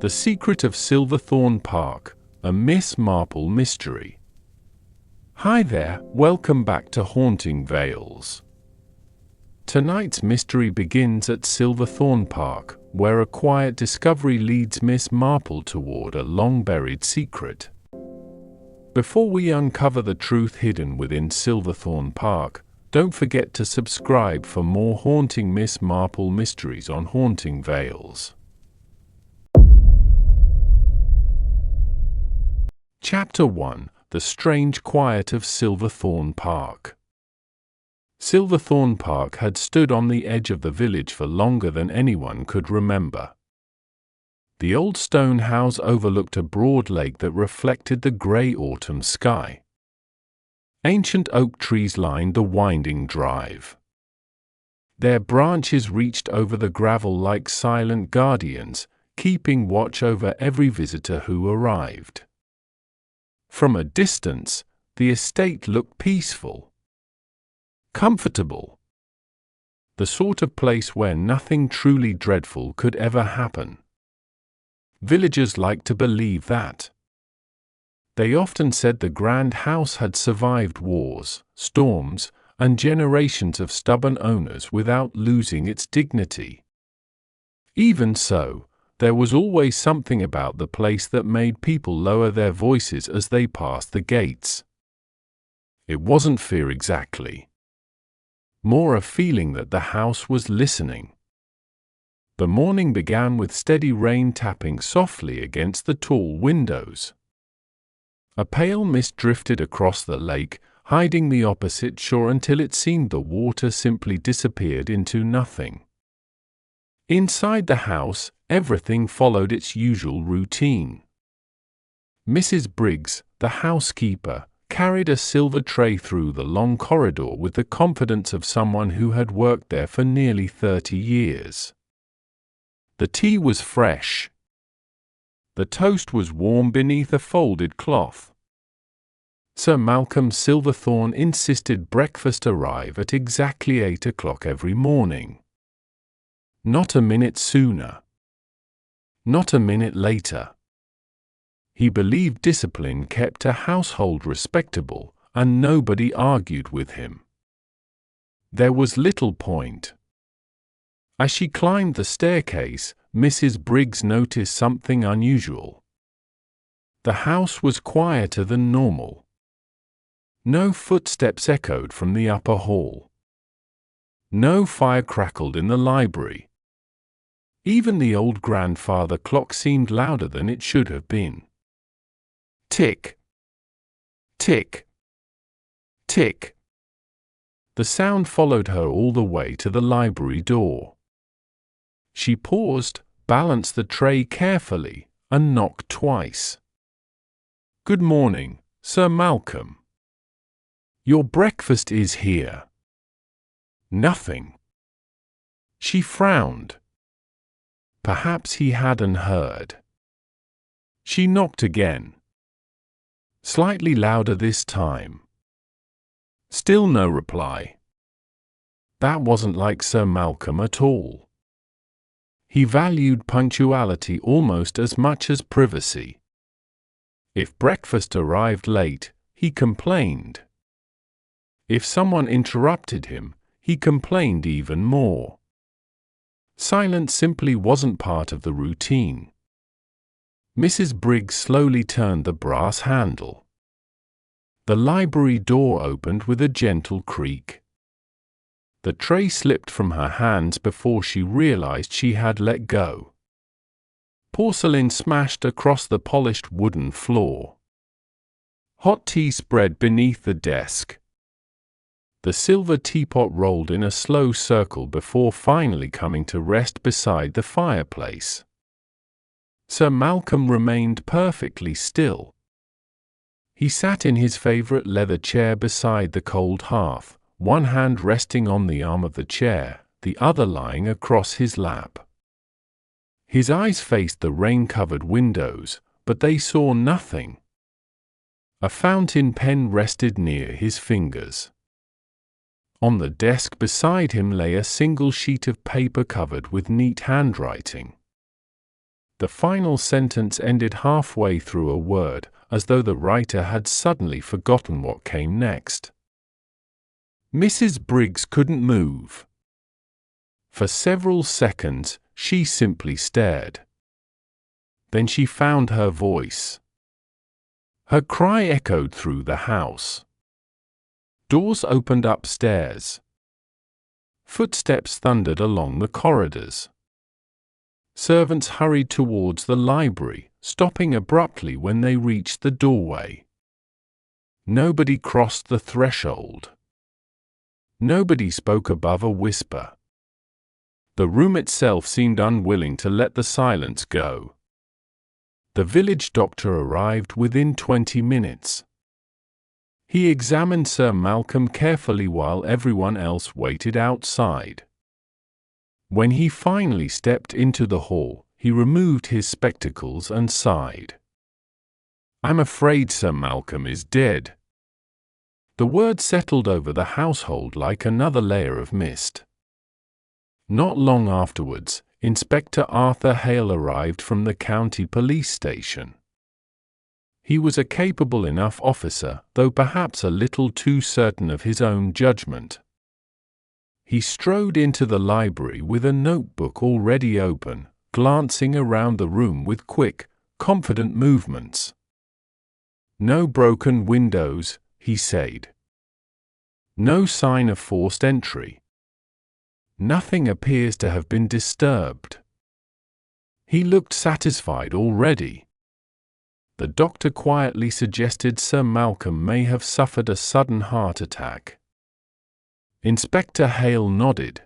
The Secret of Silverthorne Park, a Miss Marple Mystery. Hi there, welcome back to Haunting Vales. Tonight's mystery begins at Silverthorne Park, where a quiet discovery leads Miss Marple toward a long-buried secret. Before we uncover the truth hidden within Silverthorne Park, don't forget to subscribe for more haunting Miss Marple mysteries on Haunting Vales. Chapter 1: The Strange Quiet of Silverthorne Park. Silverthorne Park had stood on the edge of the village for longer than anyone could remember. The old stone house overlooked a broad lake that reflected the grey autumn sky. Ancient oak trees lined the winding drive. Their branches reached over the gravel like silent guardians, keeping watch over every visitor who arrived. From a distance, the estate looked peaceful, comfortable, the sort of place where nothing truly dreadful could ever happen. Villagers liked to believe that. They often said the grand house had survived wars, storms, and generations of stubborn owners without losing its dignity. Even so, there was always something about the place that made people lower their voices as they passed the gates. It wasn't fear exactly. More a feeling that the house was listening. The morning began with steady rain tapping softly against the tall windows. A pale mist drifted across the lake, hiding the opposite shore until it seemed the water simply disappeared into nothing. Inside the house, everything followed its usual routine. Mrs. Briggs, the housekeeper, carried a silver tray through the long corridor with the confidence of someone who had worked there for nearly 30 years. The tea was fresh. The toast was warm beneath a folded cloth. Sir Malcolm Silverthorne insisted breakfast arrive at exactly 8 o'clock every morning. Not a minute sooner. Not a minute later. He believed discipline kept a household respectable, and nobody argued with him. There was little point. As she climbed the staircase, Mrs. Briggs noticed something unusual. The house was quieter than normal. No footsteps echoed from the upper hall. No fire crackled in the library. Even the old grandfather clock seemed louder than it should have been. Tick, tick, tick. The sound followed her all the way to the library door. She paused, balanced the tray carefully, and knocked twice. "Good morning, Sir Malcolm. Your breakfast is here." Nothing. She frowned. Perhaps he hadn't heard. She knocked again. Slightly louder this time. Still no reply. That wasn't like Sir Malcolm at all. He valued punctuality almost as much as privacy. If breakfast arrived late, he complained. If someone interrupted him, he complained even more. Silence simply wasn't part of the routine. Mrs. Briggs slowly turned the brass handle. The library door opened with a gentle creak. The tray slipped from her hands before she realized she had let go. Porcelain smashed across the polished wooden floor. Hot tea spread beneath the desk. The silver teapot rolled in a slow circle before finally coming to rest beside the fireplace. Sir Malcolm remained perfectly still. He sat in his favorite leather chair beside the cold hearth, one hand resting on the arm of the chair, the other lying across his lap. His eyes faced the rain-covered windows, but they saw nothing. A fountain pen rested near his fingers. On the desk beside him lay a single sheet of paper covered with neat handwriting. The final sentence ended halfway through a word, as though the writer had suddenly forgotten what came next. Mrs. Briggs couldn't move. For several seconds, she simply stared. Then she found her voice. Her cry echoed through the house. Doors opened upstairs. Footsteps thundered along the corridors. Servants hurried towards the library, stopping abruptly when they reached the doorway. Nobody crossed the threshold. Nobody spoke above a whisper. The room itself seemed unwilling to let the silence go. The village doctor arrived within 20 minutes. He examined Sir Malcolm carefully while everyone else waited outside. When he finally stepped into the hall, he removed his spectacles and sighed. "I'm afraid Sir Malcolm is dead." The word settled over the household like another layer of mist. Not long afterwards, Inspector Arthur Hale arrived from the county police station. He was a capable enough officer, though perhaps a little too certain of his own judgment. He strode into the library with a notebook already open, glancing around the room with quick, confident movements. "No broken windows," he said. "No sign of forced entry. Nothing appears to have been disturbed." He looked satisfied already. The doctor quietly suggested Sir Malcolm may have suffered a sudden heart attack. Inspector Hale nodded.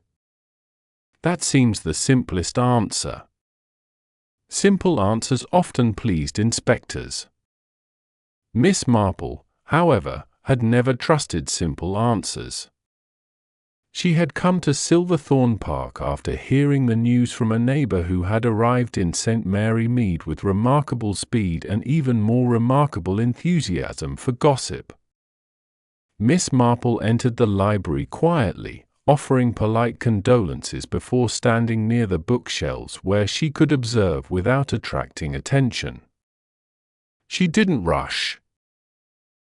"That seems the simplest answer." Simple answers often pleased inspectors. Miss Marple, however, had never trusted simple answers. She had come to Silverthorne Park after hearing the news from a neighbour who had arrived in St. Mary Mead with remarkable speed and even more remarkable enthusiasm for gossip. Miss Marple entered the library quietly, offering polite condolences before standing near the bookshelves where she could observe without attracting attention. She didn't rush.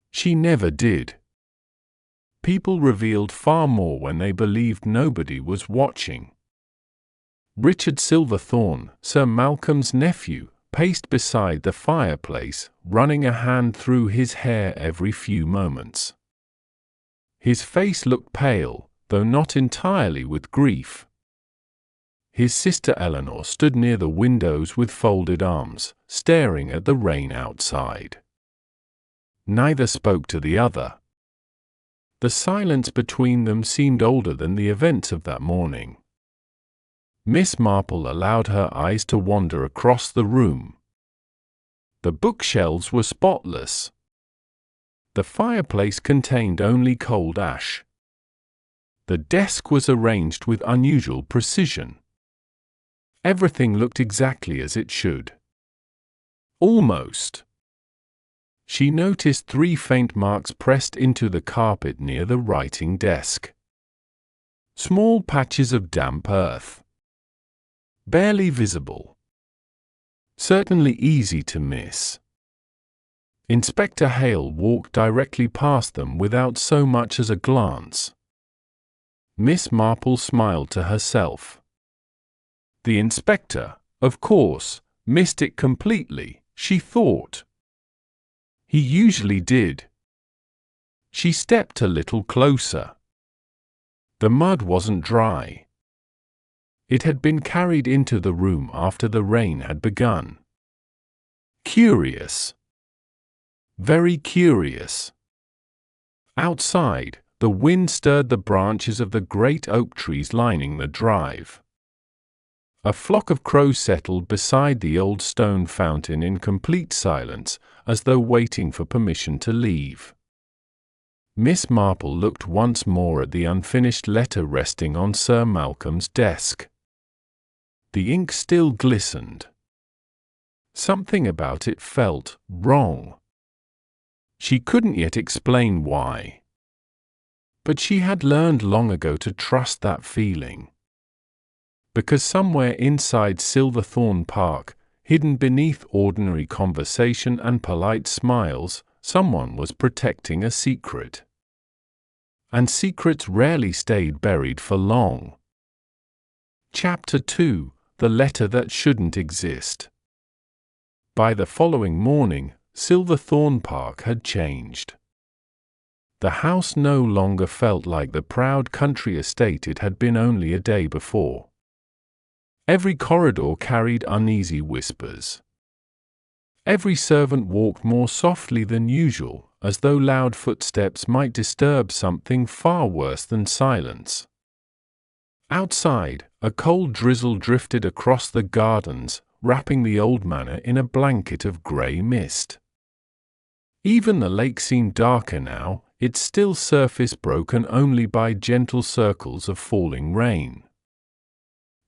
She never did. People revealed far more when they believed nobody was watching. Richard Silverthorne, Sir Malcolm's nephew, paced beside the fireplace, running a hand through his hair every few moments. His face looked pale, though not entirely with grief. His sister Eleanor stood near the windows with folded arms, staring at the rain outside. Neither spoke to the other. The silence between them seemed older than the events of that morning. Miss Marple allowed her eyes to wander across the room. The bookshelves were spotless. The fireplace contained only cold ash. The desk was arranged with unusual precision. Everything looked exactly as it should. Almost. She noticed 3 faint marks pressed into the carpet near the writing desk. Small patches of damp earth. Barely visible. Certainly easy to miss. Inspector Hale walked directly past them without so much as a glance. Miss Marple smiled to herself. The inspector, of course, missed it completely, she thought. He usually did. She stepped a little closer. The mud wasn't dry. It had been carried into the room after the rain had begun. Curious. Very curious. Outside, the wind stirred the branches of the great oak trees lining the drive. A flock of crows settled beside the old stone fountain in complete silence, as though waiting for permission to leave. Miss Marple looked once more at the unfinished letter resting on Sir Malcolm's desk. The ink still glistened. Something about it felt wrong. She couldn't yet explain why. But she had learned long ago to trust that feeling. Because somewhere inside Silverthorne Park, hidden beneath ordinary conversation and polite smiles, someone was protecting a secret. And secrets rarely stayed buried for long. Chapter 2: The Letter That Shouldn't Exist. By the following morning, Silverthorne Park had changed. The house no longer felt like the proud country estate it had been only a day before. Every corridor carried uneasy whispers. Every servant walked more softly than usual, as though loud footsteps might disturb something far worse than silence. Outside, a cold drizzle drifted across the gardens, wrapping the old manor in a blanket of grey mist. Even the lake seemed darker now, its still surface broken only by gentle circles of falling rain.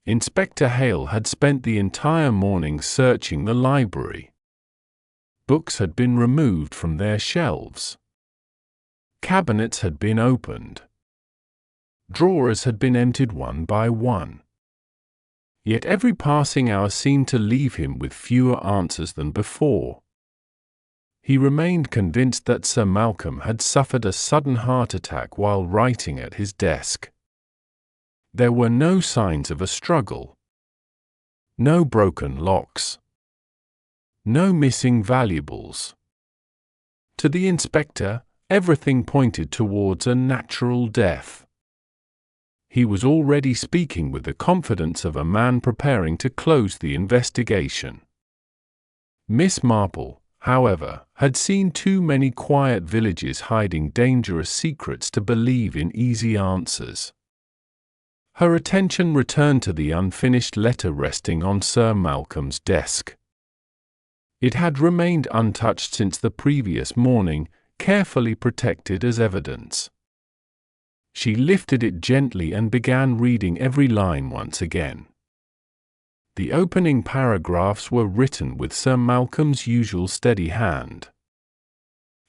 Inspector Hale had spent the entire morning searching the library. Books had been removed from their shelves. Cabinets had been opened. Drawers had been emptied one by one. Yet every passing hour seemed to leave him with fewer answers than before. He remained convinced that Sir Malcolm had suffered a sudden heart attack while writing at his desk. There were no signs of a struggle. No broken locks. No missing valuables. To the inspector, everything pointed towards a natural death. He was already speaking with the confidence of a man preparing to close the investigation. Miss Marple, however, had seen too many quiet villages hiding dangerous secrets to believe in easy answers. Her attention returned to the unfinished letter resting on Sir Malcolm's desk. It had remained untouched since the previous morning, carefully protected as evidence. She lifted it gently and began reading every line once again. The opening paragraphs were written with Sir Malcolm's usual steady hand.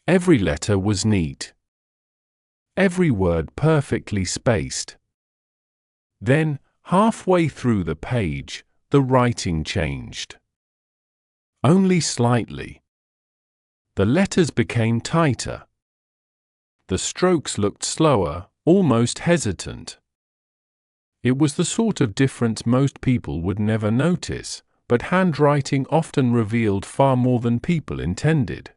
Every letter was neat. Every word perfectly spaced. Then, halfway through the page, the writing changed. Only slightly. The letters became tighter. The strokes looked slower, almost hesitant. It was the sort of difference most people would never notice, but handwriting often revealed far more than people intended.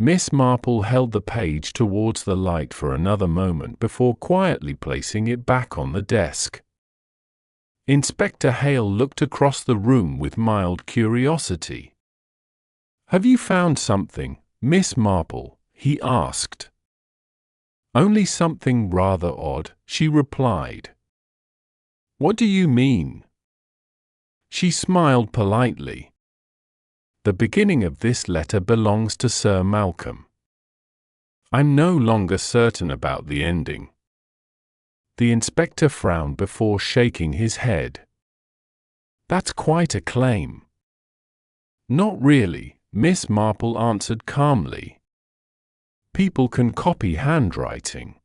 Miss Marple held the page towards the light for another moment before quietly placing it back on the desk. Inspector Hale looked across the room with mild curiosity. "Have you found something, Miss Marple?" he asked. "Only something rather odd," she replied. "What do you mean?" She smiled politely. "The beginning of this letter belongs to Sir Malcolm. I'm no longer certain about the ending." The inspector frowned before shaking his head. "That's quite a claim." "Not really," Miss Marple answered calmly. "People can copy handwriting.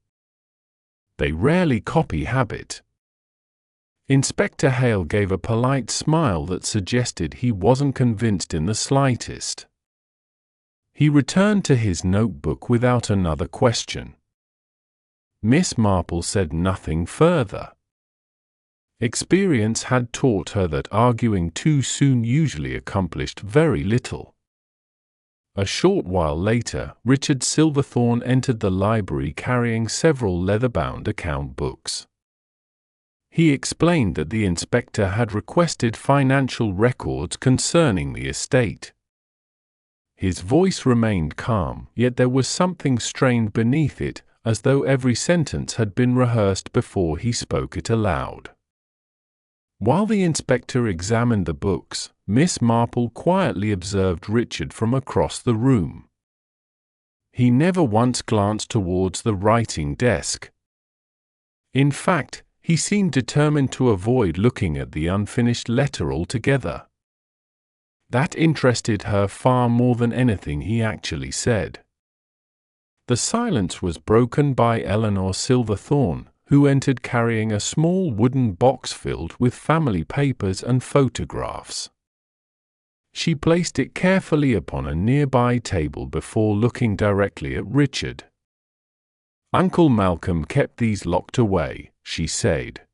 They rarely copy habit." Inspector Hale gave a polite smile that suggested he wasn't convinced in the slightest. He returned to his notebook without another question. Miss Marple said nothing further. Experience had taught her that arguing too soon usually accomplished very little. A short while later, Richard Silverthorne entered the library carrying several leather-bound account books. He explained that the inspector had requested financial records concerning the estate. His voice remained calm, yet there was something strained beneath it, as though every sentence had been rehearsed before he spoke it aloud. While the inspector examined the books, Miss Marple quietly observed Richard from across the room. He never once glanced towards the writing desk. In fact, he seemed determined to avoid looking at the unfinished letter altogether. That interested her far more than anything he actually said. The silence was broken by Eleanor Silverthorne, who entered carrying a small wooden box filled with family papers and photographs. She placed it carefully upon a nearby table before looking directly at Richard. "Uncle Malcolm kept these locked away," she said.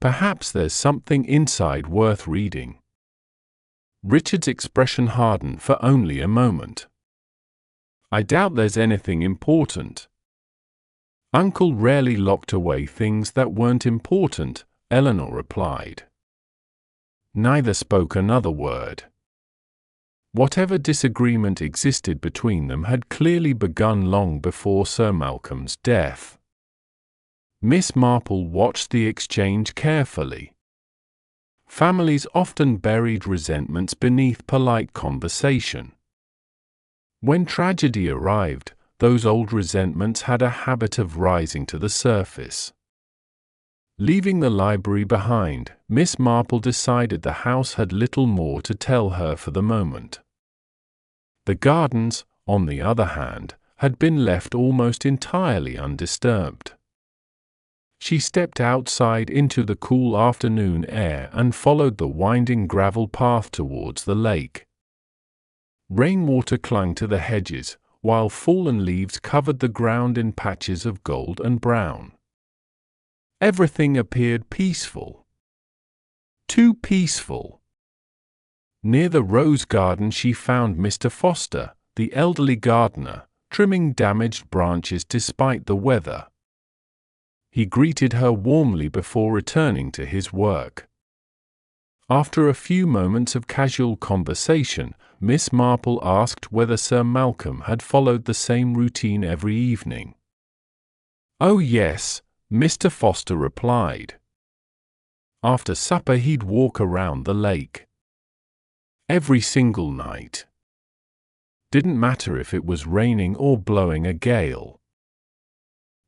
"Perhaps there's something inside worth reading." Richard's expression hardened for only a moment. "I doubt there's anything important." "Uncle rarely locked away things that weren't important," Eleanor replied. Neither spoke another word. Whatever disagreement existed between them had clearly begun long before Sir Malcolm's death. Miss Marple watched the exchange carefully. Families often buried resentments beneath polite conversation. When tragedy arrived, those old resentments had a habit of rising to the surface. Leaving the library behind, Miss Marple decided the house had little more to tell her for the moment. The gardens, on the other hand, had been left almost entirely undisturbed. She stepped outside into the cool afternoon air and followed the winding gravel path towards the lake. Rainwater clung to the hedges, while fallen leaves covered the ground in patches of gold and brown. Everything appeared peaceful. Too peaceful. Near the rose garden she found Mr. Foster, the elderly gardener, trimming damaged branches despite the weather. He greeted her warmly before returning to his work. After a few moments of casual conversation, Miss Marple asked whether Sir Malcolm had followed the same routine every evening. "Oh yes," Mr. Foster replied. "After supper he'd walk around the lake. Every single night. Didn't matter if it was raining or blowing a gale."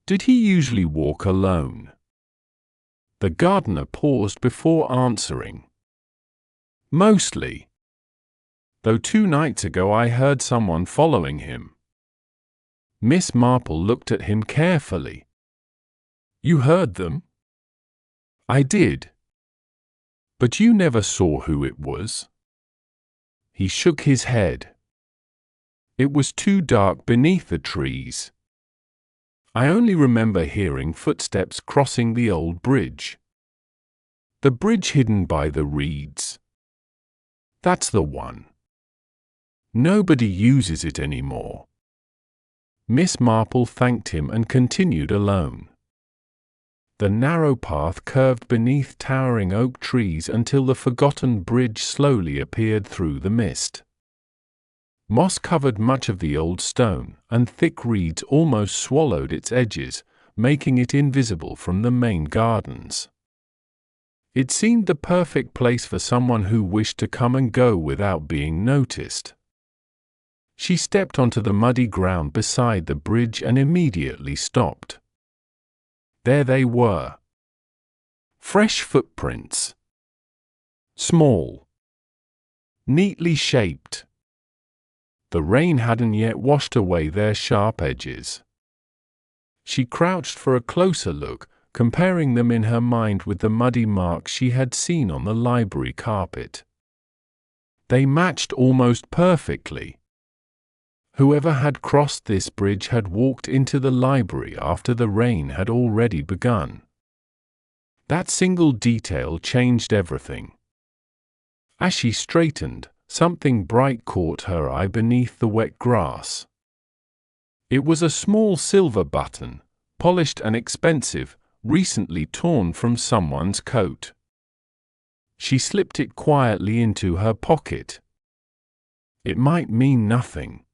"Did he usually walk alone?" The gardener paused before answering. "Mostly. Though 2 nights ago I heard someone following him." Miss Marple looked at him carefully. "You heard them?" "I did." "But you never saw who it was?" He shook his head. "It was too dark beneath the trees. I only remember hearing footsteps crossing the old bridge." "The bridge hidden by the reeds?" "That's the one. Nobody uses it anymore." Miss Marple thanked him and continued alone. The narrow path curved beneath towering oak trees until the forgotten bridge slowly appeared through the mist. Moss covered much of the old stone, and thick reeds almost swallowed its edges, making it invisible from the main gardens. It seemed the perfect place for someone who wished to come and go without being noticed. She stepped onto the muddy ground beside the bridge and immediately stopped. There they were. Fresh footprints. Small. Neatly shaped. The rain hadn't yet washed away their sharp edges. She crouched for a closer look, comparing them in her mind with the muddy marks she had seen on the library carpet. They matched almost perfectly. Whoever had crossed this bridge had walked into the library after the rain had already begun. That single detail changed everything. As she straightened, something bright caught her eye beneath the wet grass. It was a small silver button, polished and expensive, recently torn from someone's coat. She slipped it quietly into her pocket. It might mean nothing.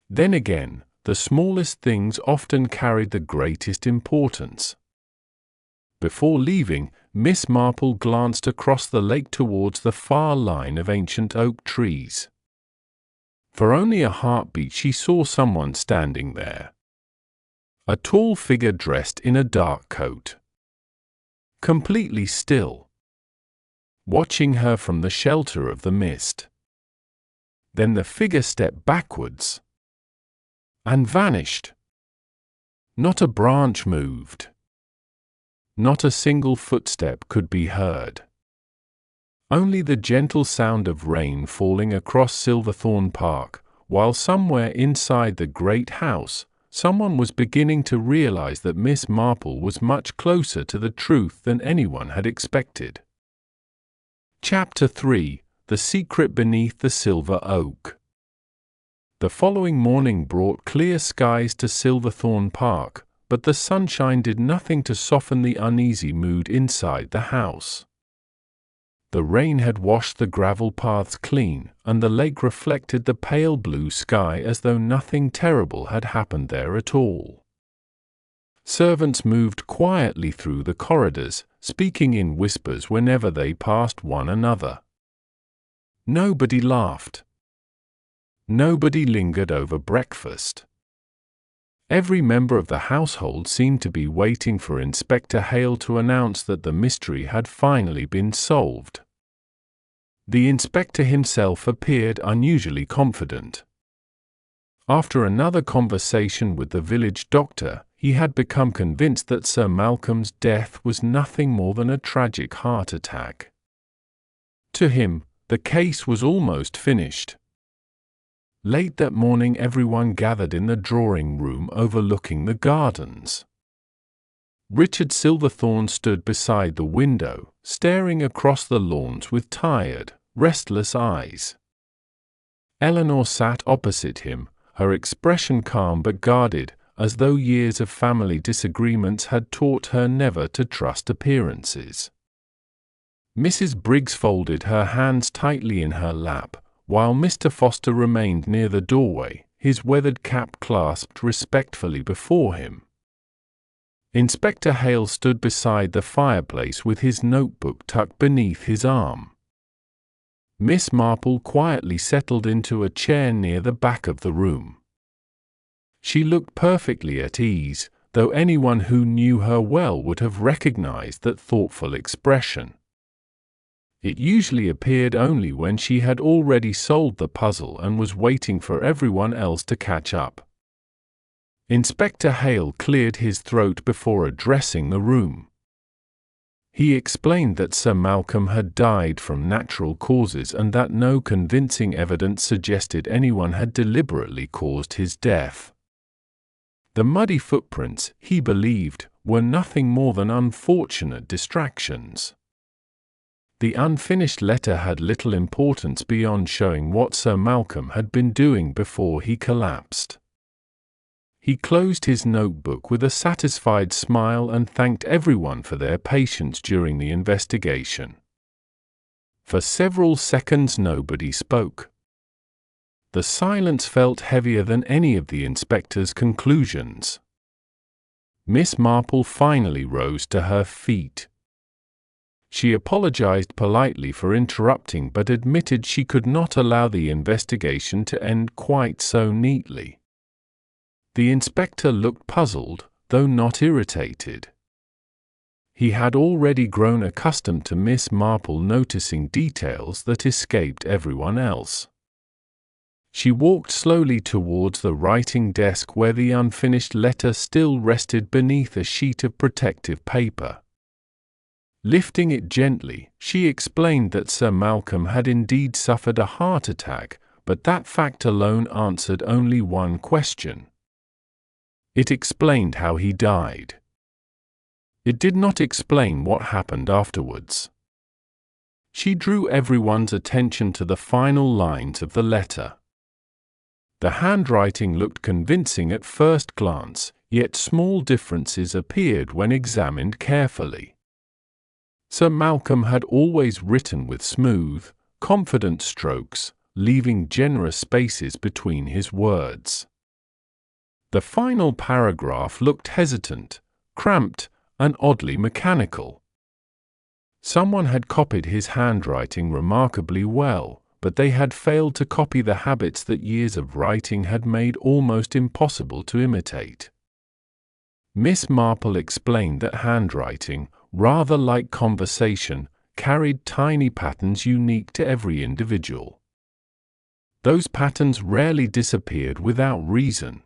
Then again, the smallest things often carried the greatest importance. Before leaving, Miss Marple glanced across the lake towards the far line of ancient oak trees. For only a heartbeat she saw someone standing there. A tall figure dressed in a dark coat. Completely still. Watching her from the shelter of the mist. Then the figure stepped backwards. And vanished. Not a branch moved. Not a single footstep could be heard. Only the gentle sound of rain falling across Silverthorne Park, while somewhere inside the great house, someone was beginning to realize that Miss Marple was much closer to the truth than anyone had expected. Chapter 3: The Secret Beneath the Silver Oak. The following morning brought clear skies to Silverthorne Park, but the sunshine did nothing to soften the uneasy mood inside the house. The rain had washed the gravel paths clean, and the lake reflected the pale blue sky as though nothing terrible had happened there at all. Servants moved quietly through the corridors, speaking in whispers whenever they passed one another. Nobody laughed. Nobody lingered over breakfast. Every member of the household seemed to be waiting for Inspector Hale to announce that the mystery had finally been solved. The inspector himself appeared unusually confident. After another conversation with the village doctor, he had become convinced that Sir Malcolm's death was nothing more than a tragic heart attack. To him, the case was almost finished. Late that morning everyone gathered in the drawing-room overlooking the gardens. Richard Silverthorne stood beside the window, staring across the lawns with tired, restless eyes. Eleanor sat opposite him, her expression calm but guarded, as though years of family disagreements had taught her never to trust appearances. Mrs. Briggs folded her hands tightly in her lap, while Mr. Foster remained near the doorway, his weathered cap clasped respectfully before him. Inspector Hale stood beside the fireplace with his notebook tucked beneath his arm. Miss Marple quietly settled into a chair near the back of the room. She looked perfectly at ease, though anyone who knew her well would have recognized that thoughtful expression. It usually appeared only when she had already solved the puzzle and was waiting for everyone else to catch up. Inspector Hale cleared his throat before addressing the room. He explained that Sir Malcolm had died from natural causes and that no convincing evidence suggested anyone had deliberately caused his death. The muddy footprints, he believed, were nothing more than unfortunate distractions. The unfinished letter had little importance beyond showing what Sir Malcolm had been doing before he collapsed. He closed his notebook with a satisfied smile and thanked everyone for their patience during the investigation. For several seconds nobody spoke. The silence felt heavier than any of the inspector's conclusions. Miss Marple finally rose to her feet. She apologized politely for interrupting but admitted she could not allow the investigation to end quite so neatly. The inspector looked puzzled, though not irritated. He had already grown accustomed to Miss Marple noticing details that escaped everyone else. She walked slowly towards the writing desk where the unfinished letter still rested beneath a sheet of protective paper. Lifting it gently, she explained that Sir Malcolm had indeed suffered a heart attack, but that fact alone answered only one question. It explained how he died. It did not explain what happened afterwards. She drew everyone's attention to the final lines of the letter. The handwriting looked convincing at first glance, yet small differences appeared when examined carefully. Sir Malcolm had always written with smooth, confident strokes, leaving generous spaces between his words. The final paragraph looked hesitant, cramped, and oddly mechanical. Someone had copied his handwriting remarkably well, but they had failed to copy the habits that years of writing had made almost impossible to imitate. Miss Marple explained that handwriting, rather like conversation, carried tiny patterns unique to every individual. Those patterns rarely disappeared without reason.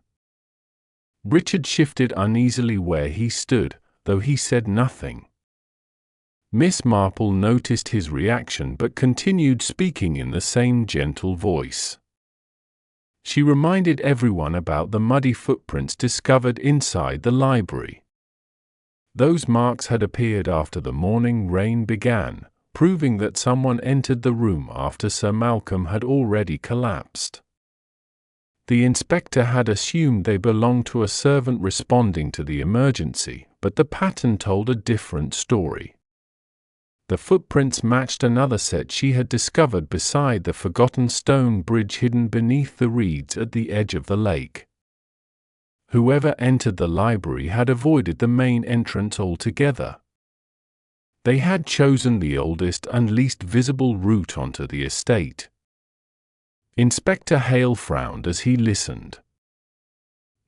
Richard shifted uneasily where he stood, though he said nothing. Miss Marple noticed his reaction but continued speaking in the same gentle voice. She reminded everyone about the muddy footprints discovered inside the library. Those marks had appeared after the morning rain began, proving that someone entered the room after Sir Malcolm had already collapsed. The inspector had assumed they belonged to a servant responding to the emergency, but the pattern told a different story. The footprints matched another set she had discovered beside the forgotten stone bridge hidden beneath the reeds at the edge of the lake. Whoever entered the library had avoided the main entrance altogether. They had chosen the oldest and least visible route onto the estate. Inspector Hale frowned as he listened.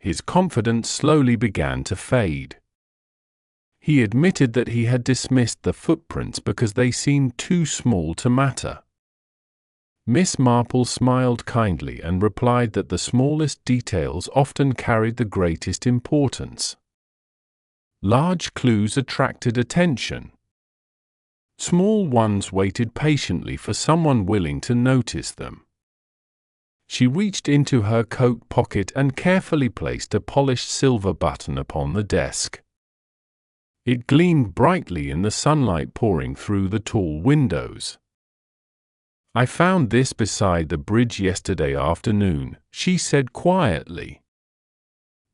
His confidence slowly began to fade. He admitted that he had dismissed the footprints because they seemed too small to matter. Miss Marple smiled kindly and replied that the smallest details often carried the greatest importance. Large clues attracted attention. Small ones waited patiently for someone willing to notice them. She reached into her coat pocket and carefully placed a polished silver button upon the desk. It gleamed brightly in the sunlight pouring through the tall windows. "I found this beside the bridge yesterday afternoon," she said quietly.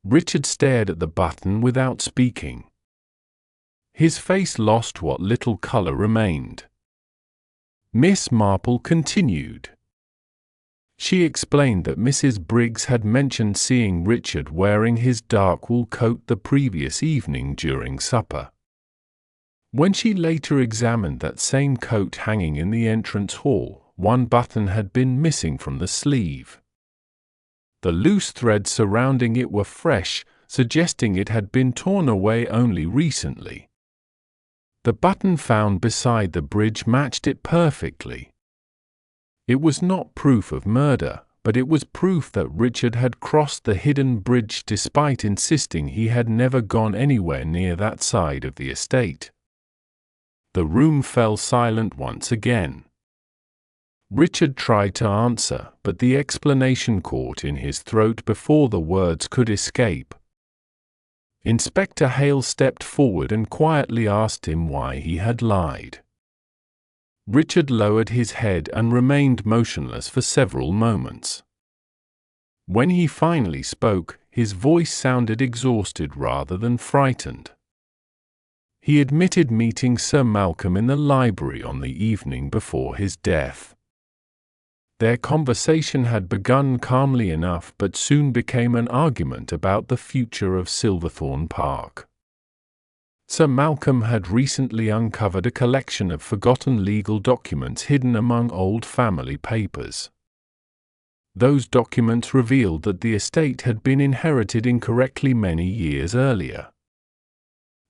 Richard stared at the button without speaking. His face lost what little color remained. Miss Marple continued. She explained that Mrs. Briggs had mentioned seeing Richard wearing his dark wool coat the previous evening during supper. When she later examined that same coat hanging in the entrance hall, one button had been missing from the sleeve. The loose threads surrounding it were fresh, suggesting it had been torn away only recently. The button found beside the bridge matched it perfectly. It was not proof of murder, but it was proof that Richard had crossed the hidden bridge despite insisting he had never gone anywhere near that side of the estate. The room fell silent once again. Richard tried to answer, but the explanation caught in his throat before the words could escape. Inspector Hale stepped forward and quietly asked him why he had lied. Richard lowered his head and remained motionless for several moments. When he finally spoke, his voice sounded exhausted rather than frightened. He admitted meeting Sir Malcolm in the library on the evening before his death. Their conversation had begun calmly enough but soon became an argument about the future of Silverthorne Park. Sir Malcolm had recently uncovered a collection of forgotten legal documents hidden among old family papers. Those documents revealed that the estate had been inherited incorrectly many years earlier.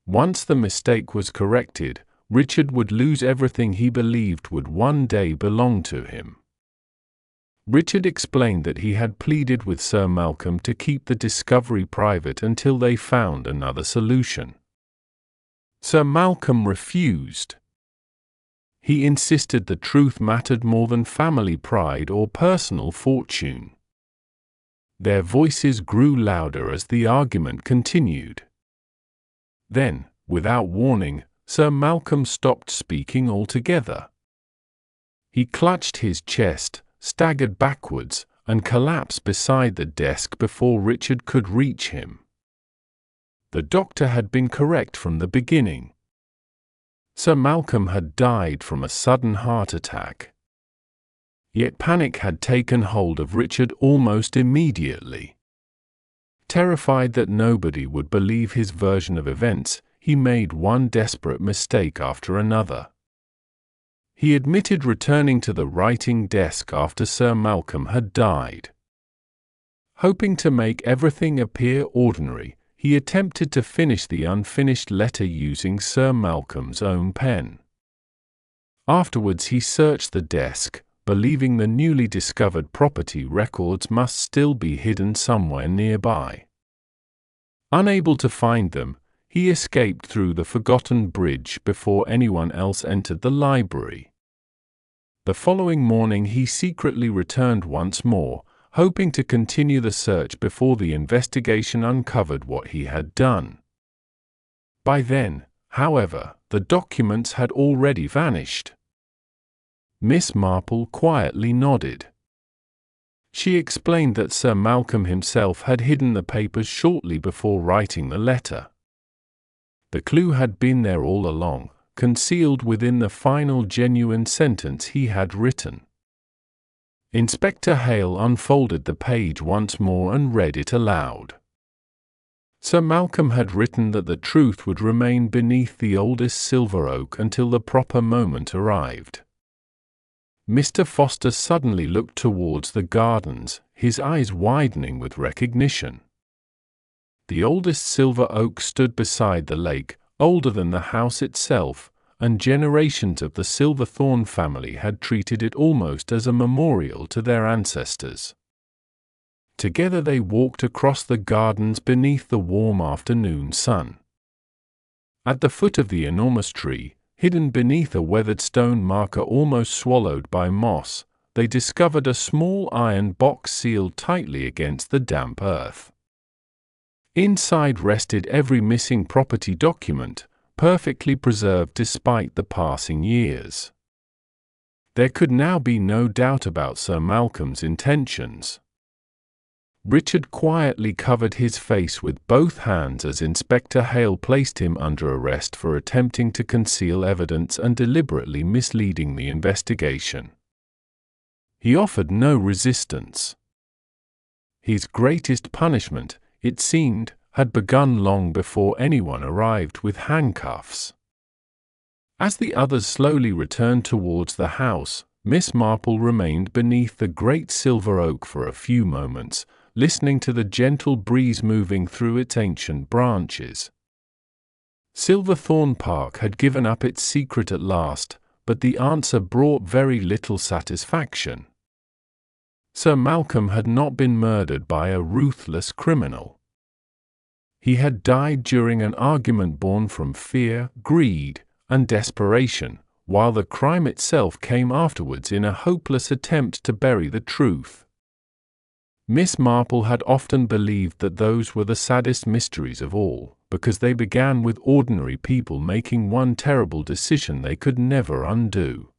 Once the mistake was corrected, Richard would lose everything he believed would one day belong to him. Richard explained that he had pleaded with Sir Malcolm to keep the discovery private until they found another solution. Sir Malcolm refused. He insisted the truth mattered more than family pride or personal fortune. Their voices grew louder as the argument continued. Then, without warning, Sir Malcolm stopped speaking altogether. He clutched his chest, staggered backwards, and collapsed beside the desk before Richard could reach him. The doctor had been correct from the beginning. Sir Malcolm had died from a sudden heart attack. Yet panic had taken hold of Richard almost immediately. Terrified that nobody would believe his version of events, he made one desperate mistake after another. He admitted returning to the writing desk after Sir Malcolm had died. Hoping to make everything appear ordinary, he attempted to finish the unfinished letter using Sir Malcolm's own pen. Afterwards he searched the desk, believing the newly discovered property records must still be hidden somewhere nearby. Unable to find them, he escaped through the forgotten bridge before anyone else entered the library. The following morning he secretly returned once more, hoping to continue the search before the investigation uncovered what he had done. By then, however, the documents had already vanished. Miss Marple quietly nodded. She explained that Sir Malcolm himself had hidden the papers shortly before writing the letter. The clue had been there all along, concealed within the final genuine sentence he had written. Inspector Hale unfolded the page once more and read it aloud. Sir Malcolm had written that the truth would remain beneath the oldest silver oak until the proper moment arrived. Mr. Foster suddenly looked towards the gardens, his eyes widening with recognition. The oldest silver oak stood beside the lake, older than the house itself, and generations of the Silverthorne family had treated it almost as a memorial to their ancestors. Together they walked across the gardens beneath the warm afternoon sun. At the foot of the enormous tree, hidden beneath a weathered stone marker almost swallowed by moss, they discovered a small iron box sealed tightly against the damp earth. Inside rested every missing property document, perfectly preserved despite the passing years. There could now be no doubt about Sir Malcolm's intentions. Richard quietly covered his face with both hands as Inspector Hale placed him under arrest for attempting to conceal evidence and deliberately misleading the investigation. He offered no resistance. His greatest punishment, it seemed, had begun long before anyone arrived with handcuffs. As the others slowly returned towards the house, Miss Marple remained beneath the great silver oak for a few moments, listening to the gentle breeze moving through its ancient branches. Silverthorne Park had given up its secret at last, but the answer brought very little satisfaction. Sir Malcolm had not been murdered by a ruthless criminal. He had died during an argument born from fear, greed, and desperation, while the crime itself came afterwards in a hopeless attempt to bury the truth. Miss Marple had often believed that those were the saddest mysteries of all, because they began with ordinary people making one terrible decision they could never undo.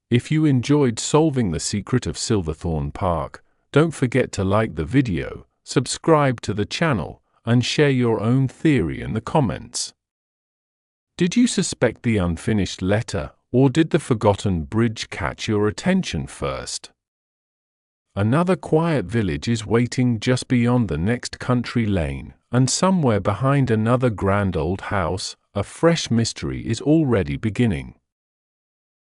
If you enjoyed solving the secret of Silverthorne Park, don't forget to like the video, subscribe to the channel, and share your own theory in the comments. Did you suspect the unfinished letter, or did the forgotten bridge catch your attention first? Another quiet village is waiting just beyond the next country lane, and somewhere behind another grand old house, a fresh mystery is already beginning.